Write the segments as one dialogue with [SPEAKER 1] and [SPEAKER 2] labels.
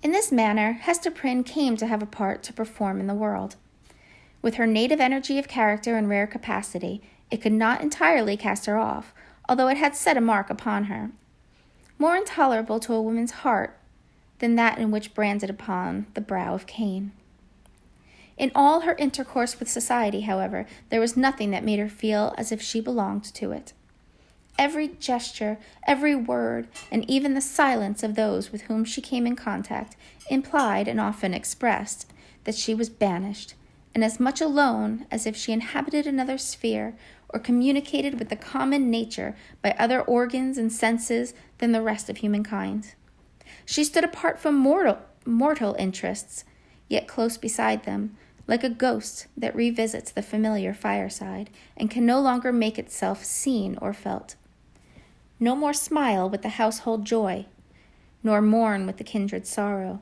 [SPEAKER 1] In this manner, Hester Prynne came to have a part to perform in the world. With her native energy of character and rare capacity, it could not entirely cast her off, although it had set a mark upon her, more intolerable to a woman's heart than that in which branded upon the brow of Cain. In all her intercourse with society, however, there was nothing that made her feel as if she belonged to it. Every gesture, every word, and even the silence of those with whom she came in contact implied and often expressed that she was banished, and as much alone as if she inhabited another sphere or communicated with the common nature by other organs and senses than the rest of humankind. She stood apart from mortal interests, yet close beside them, like a ghost that revisits the familiar fireside and can no longer make itself seen or felt. No more smile with the household joy, nor mourn with the kindred sorrow,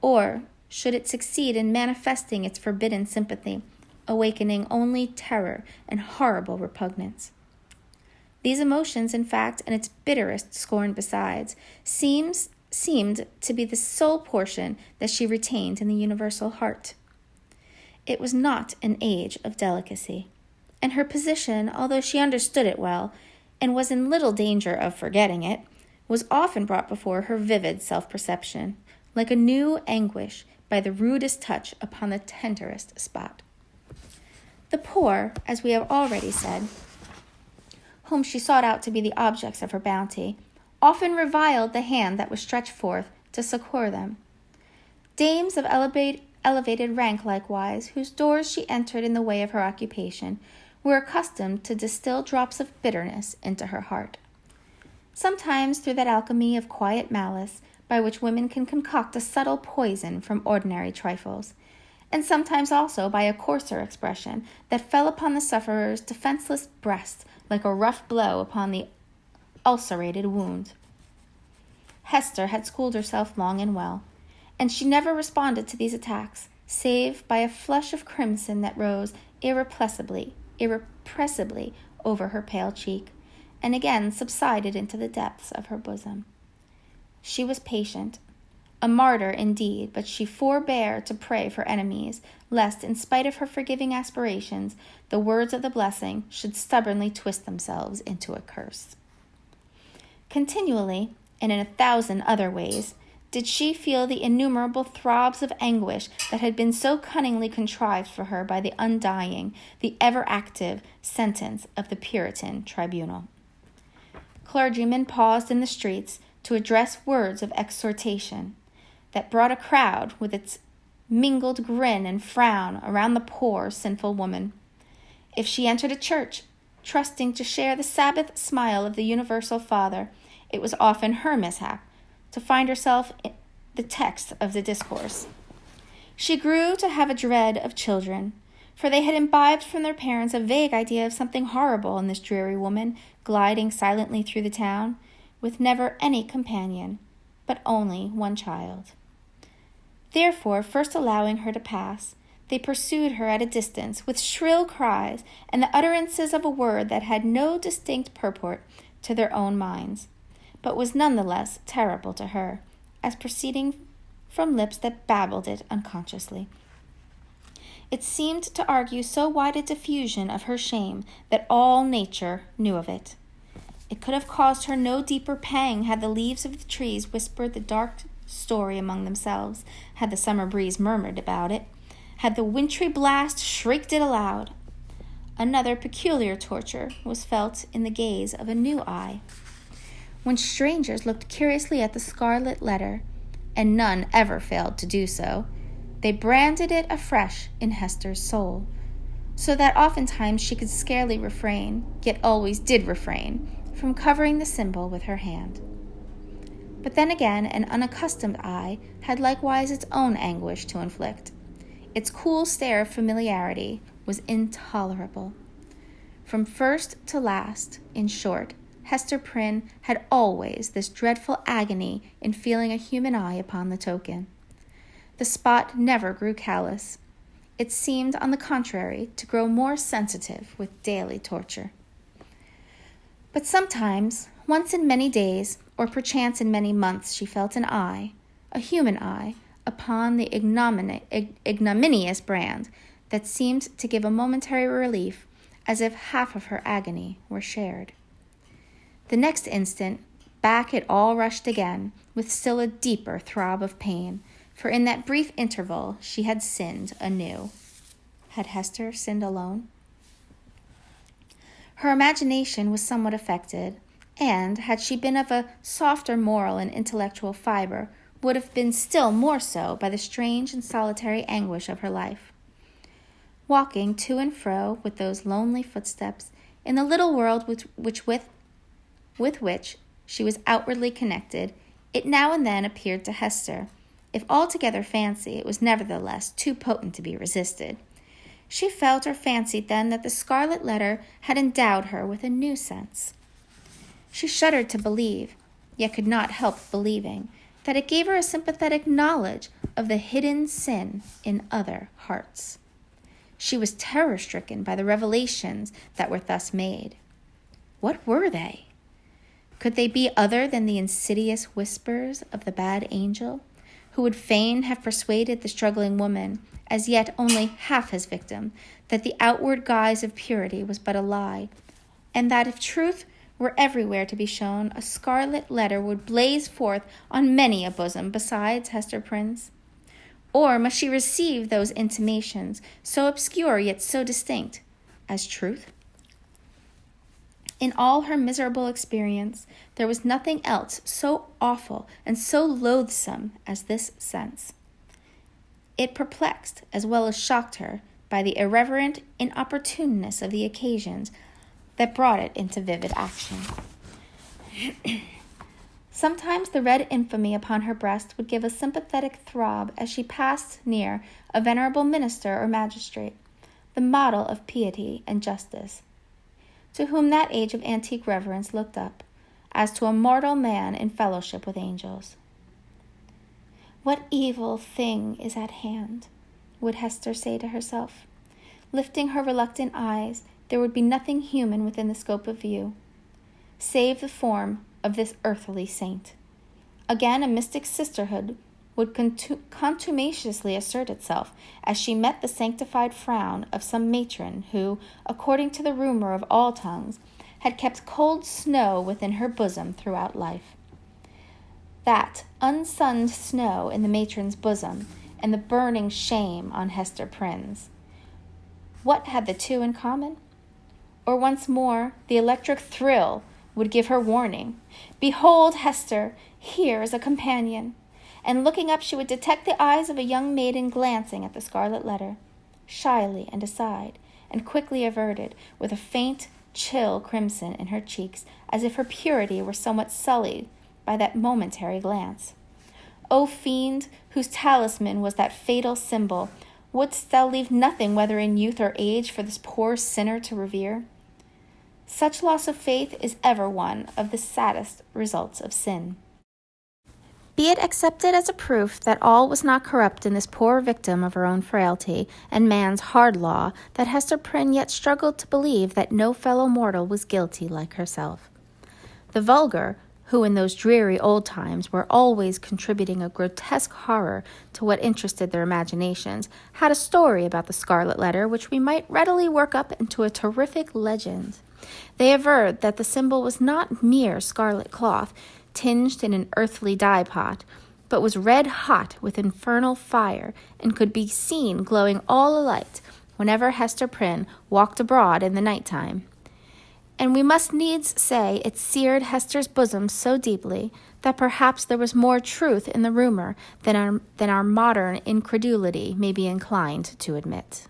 [SPEAKER 1] or, should it succeed in manifesting its forbidden sympathy, awakening only terror and horrible repugnance. These emotions, in fact, and its bitterest scorn besides, seemed to be the sole portion that she retained in the universal heart. It was not an age of delicacy, and her position, although she understood it well, and was in little danger of forgetting it, was often brought before her vivid self-perception, like a new anguish by the rudest touch upon the tenderest spot. The poor, as we have already said, whom she sought out to be the objects of her bounty, often reviled the hand that was stretched forth to succor them. Dames of elevated rank likewise, whose doors she entered in the way of her occupation, were accustomed to distill drops of bitterness into her heart. Sometimes through that alchemy of quiet malice by which women can concoct a subtle poison from ordinary trifles, and sometimes also by a coarser expression that fell upon the sufferer's defenseless breast like a rough blow upon the ulcerated wound. Hester had schooled herself long and well, and she never responded to these attacks, save by a flush of crimson that rose irrepressibly over her pale cheek, and again subsided into the depths of her bosom. She was patient, a martyr indeed, but she forbore to pray for enemies, lest, in spite of her forgiving aspirations, the words of the blessing should stubbornly twist themselves into a curse. Continually, and in 1,000 other ways, did she feel the innumerable throbs of anguish that had been so cunningly contrived for her by the undying, the ever-active sentence of the Puritan tribunal. Clergymen paused in the streets to address words of exhortation that brought a crowd with its mingled grin and frown around the poor, sinful woman. If she entered a church, trusting to share the Sabbath smile of the universal Father, it was often her mishap to find herself in the text of the discourse. She grew to have a dread of children, for they had imbibed from their parents a vague idea of something horrible in this dreary woman gliding silently through the town, with never any companion, but only one child. Therefore, first allowing her to pass, they pursued her at a distance with shrill cries and the utterances of a word that had no distinct purport to their own minds, but was none the less terrible to her, as proceeding from lips that babbled it unconsciously. It seemed to argue so wide a diffusion of her shame that all nature knew of it. It could have caused her no deeper pang had the leaves of the trees whispered the dark story among themselves, had the summer breeze murmured about it, had the wintry blast shrieked it aloud. Another peculiar torture was felt in the gaze of a new eye. When strangers looked curiously at the Scarlet Letter, and none ever failed to do so, they branded it afresh in Hester's soul, so that oftentimes she could scarcely refrain, yet always did refrain, from covering the symbol with her hand. But then again, an unaccustomed eye had likewise its own anguish to inflict. Its cool stare of familiarity was intolerable. From first to last, in short, Hester Prynne had always this dreadful agony in feeling a human eye upon the token. The spot never grew callous. It seemed, on the contrary, to grow more sensitive with daily torture. But sometimes, once in many days, or perchance in many months, she felt an eye, a human eye, upon the ignominious brand that seemed to give a momentary relief, as if half of her agony were shared. The next instant, back it all rushed again, with still a deeper throb of pain, for in that brief interval she had sinned anew. Had Hester sinned alone? Her imagination was somewhat affected, and, had she been of a softer moral and intellectual fiber, would have been still more so by the strange and solitary anguish of her life. Walking to and fro with those lonely footsteps in the little world with which she was outwardly connected, it now and then appeared to Hester, if altogether fancy, it was nevertheless too potent to be resisted. She felt or fancied then that the Scarlet Letter had endowed her with a new sense. She shuddered to believe, yet could not help believing, that it gave her a sympathetic knowledge of the hidden sin in other hearts. She was terror-stricken by the revelations that were thus made. What were they? Could they be other than the insidious whispers of the bad angel, who would fain have persuaded the struggling woman, as yet only half his victim, that the outward guise of purity was but a lie, and that if truth were everywhere to be shown, a scarlet letter would blaze forth on many a bosom besides Hester Prynne's? Or must she receive those intimations, so obscure yet so distinct, as truth? In all her miserable experience, there was nothing else so awful and so loathsome as this sense. It perplexed as well as shocked her by the irreverent inopportuneness of the occasions that brought it into vivid action. Sometimes the red infamy upon her breast would give a sympathetic throb as she passed near a venerable minister or magistrate, the model of piety and justice, to whom that age of antique reverence looked up, as to a mortal man in fellowship with angels. What evil thing is at hand, would Hester say to herself. Lifting her reluctant eyes, there would be nothing human within the scope of view, save the form of this earthly saint. Again, a mystic sisterhood would contumaciously assert itself as she met the sanctified frown of some matron who, according to the rumor of all tongues, had kept cold snow within her bosom throughout life. That unsunned snow in the matron's bosom, and the burning shame on Hester Prynne's. What had the two in common? Or once more, the electric thrill would give her warning. Behold, Hester, here is a companion. And looking up, she would detect the eyes of a young maiden glancing at the scarlet letter, shyly and aside, and quickly averted, with a faint, chill crimson in her cheeks, as if her purity were somewhat sullied by that momentary glance. O fiend, whose talisman was that fatal symbol, wouldst thou leave nothing, whether in youth or age, for this poor sinner to revere? Such loss of faith is ever one of the saddest results of sin. Be it accepted as a proof that all was not corrupt in this poor victim of her own frailty and man's hard law, that Hester Prynne yet struggled to believe that no fellow mortal was guilty like herself. The vulgar, who in those dreary old times were always contributing a grotesque horror to what interested their imaginations, had a story about the Scarlet Letter which we might readily work up into a terrific legend. They averred that the symbol was not mere scarlet cloth, tinged in an earthly dye-pot, but was red-hot with infernal fire, and could be seen glowing all alight whenever Hester Prynne walked abroad in the night-time. And we must needs say it seared Hester's bosom so deeply that perhaps there was more truth in the rumor than our modern incredulity may be inclined to admit.